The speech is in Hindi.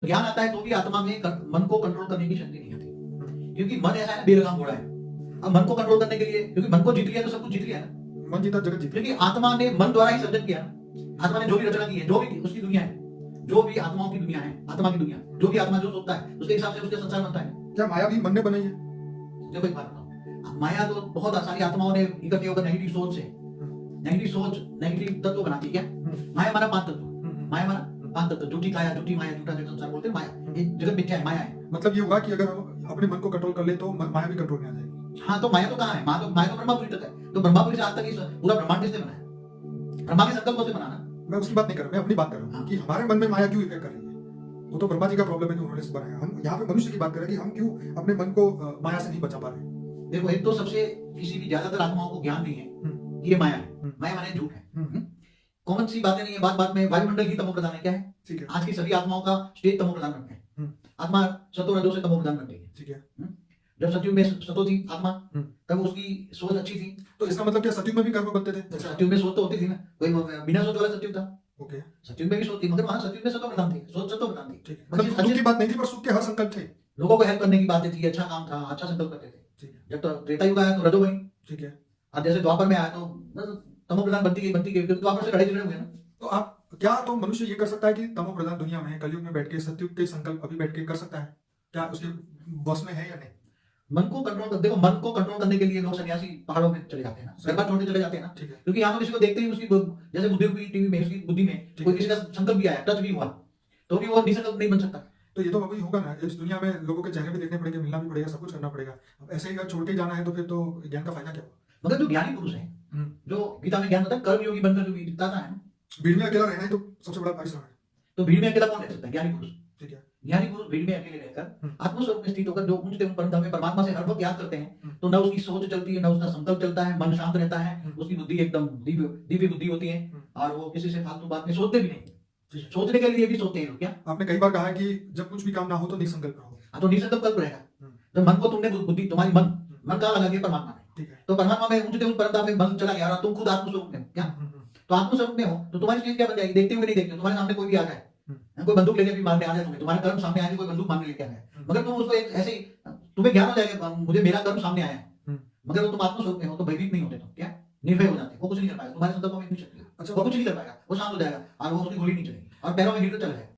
ज्ञान आता है तो भी आत्मा में मन को कंट्रोल करने की शक्ति नहीं आती, क्योंकि मन ऐसा है, बेलगाम घोड़ा है। अब मन को कंट्रोल करने के लिए, क्योंकि मन को जीत लिया तो सब कुछ जीत लिया ना। मन जीता जगत जीता। क्योंकि आत्मा ने मन द्वारा ही सर्जन किया ना। आत्मा ने जो भी रचना की है, जो भी उसकी दुनिया है, जो भी आत्माओं की दुनिया है, आत्मा की दुनिया, जो भी आत्मा जो सोचता है उसके हिसाब से उसके संसार बनता है। क्या माया भी मन ने बनाई है? देखो एक बात बताओ, माया तो बहुत आसानी आत्माओं ने इकट्ठे होकर नेगेटिव सोच से, नेगेटिव तत्व बनाती है। क्या माया माना 5 तत्व, माया माना 5 तत्व, झूठी काया, झूठी माया, झूठा जगत संसार बोलते हैं माया। ये जगत मिथ्या है, माया है। मतलब ये हुआ कि अगर हम अपने मन को कंट्रोल कर ले तो माया भी कंट्रोल में आ जाएगी। हाँ, तो माया तो कहाँ है? माया तो ब्रह्मापुरी तक है। तो ब्रह्मापुरी से आज तक इस पूरा ब्रह्मांड किसने बनाया? ब्रह्मा के संकल्प से बनाना। मैं उसकी बात नहीं कर रहा, मैं अपनी बात कर रहा हूँ कि हमारे मन में माया क्यों इफेक्ट कर रही है। वो तो ब्रह्मा जी का प्रॉब्लम है जो उन्होंने बनाया। हम यहाँ पे मनुष्य की बात कर रहे हैं कि हम क्यों अपने मन को माया से नहीं बचा पा रहे। देखो, एक तो सबसे किसी भी ज्यादातर आत्माओं को ज्ञान नहीं है कि ये माया है। माया माने झूठ है। कॉमन सी बातें नहीं है, बात में वायुमंडल ही तमो प्रधान है। क्या है? ठीक है। आज की सभी आत्माओं का स्टेट तमो प्रधान रखते हैं। आत्मा सतो रजो से तमो प्रधान रखती है। ठीक है। जब सतयुग में सतो थी आत्मा, तब उसकी सोच अच्छी थी। तो इसका मतलब क्या सतयुग में भी कर्म बनते थे? सतयुग में सोच तो होती थी ना, कोई बिना सोच वाला सतयुग था। ओके। सतयुग में भी सोच थी, मगर वहां सतयुग में सतो प्रधान थी, सोच सतो प्रधान थी। ठीक है। मतलब दुख की बात नहीं थी, पर सुख के हर संकल्प थे। लोगों को हेल्प करने की बातें थी, अच्छा काम था, अच्छा संकल्प करते थे। ठीक है। जब तो त्रेता युग आया तो रजो बनी। ठीक है। अब जैसे द्वापर में आया तो तमो प्रधान बनती गई, क्योंकि द्वापर से लड़ाई झगड़े हुए ना। तो आप क्या तो मनुष्य ये कर सकता है कि तमो प्रधान दुनिया में कलयुग में बैठ के सतयुग के संकल्प अभी बैठ के कर सकता है? क्या उसके बस में है या नहीं? मन को कंट्रोल कर, देखो मन को कंट्रोल करने के लिए लोग सन्यासी पहाड़ों में चले जाते हैं ना, घर छोड़ के चले जाते हैं ना। ठीक है। क्योंकि यहाँ तो किसी को देखते ही उसकी जैसे बुद्धि हुई टीवी में, उसकी बुद्धि में कोई किसी का संकल्प भी आया, टच भी हुआ, तो भी वो निसंकल्प नहीं बन सकता। तो ये तो अभी होगा ना, इस दुनिया में लोगों के चेहरे भी देखने पड़ेंगे, मिलना भी पड़ेगा, सब कुछ करना पड़ेगा। अब ऐसे ही अगर छोड़ के जाना है तो फिर तो ज्ञान का फायदा क्या होगा? मगर जो ज्ञानी पुरुष है, जो गीता में ज्ञान होता है, कर्म योगी बनकर जो दिखाता है, भीड़ में अकेला रहना ही तो सबसे बड़ा परिश्रम है। तो भीड़ में अकेला कौन रह सकता है? ज्ञानी पुरुष। ठीक है। ज्ञानी पुरुष भीड़ में अकेले रहकर आत्मस्वरूप में स्थित होकर जो उच्चतम एवं परम धाम में परमात्मा से हर वक्त याद करते हैं, तो न उसकी सोच चलती है, न उसका संकल्प चलता है, मन शांत रहता है, उसकी बुद्धि एकदम दिव्य बुद्धि होती है, और वो किसी से फालतू बात में सोचते भी नहीं। सोचने के लिए भी सोचते हैं लोग। क्या आपने कई बार कहा है कि जब कुछ भी काम ना हो तो निसंकल्प रहो। तो निसंकल्प कल्प रहेगा। जब मन को तुमने बुद्धि, तुम्हारी मन कहाँ लगा दिया? परमात्मा में। ठीक है। तो परमात्मा में उच्चतम परम धाम में मन चला गया और तुम खुद आत्मस्वरूप में हो। क्या तो आत्मस्वरूप में हो तो तुम्हारी चीज क्या बन जाएगी? देखते हुए नहीं देखते, तुम्हारे सामने कोई भी आ जाए, कोई बंदूक लेके भी मारने आ जाए तुम्हें, तुम्हारे कर्म सामने आए, कोई बंदूक मारने लेके आ जाए, मगर तुम उसको एक ऐसे ही तुम्हें ज्ञान हो जाएगा, मुझे मेरा कर्म सामने आया है, मगर वो तुम आत्मस्वरूप में हो तो भयभीत नहीं होते, तुम क्या निर्भय हो जाते। वो कुछ नहीं कर पाएगा, तुम्हारे संकल्पों में इतनी शक्ति है। अच्छा, वो कुछ नहीं कर पाएगा, वो शांत हो जाएगा और वो उसकी गोली नहीं चलेगी और पैरों में गिरकर चला जाएगा।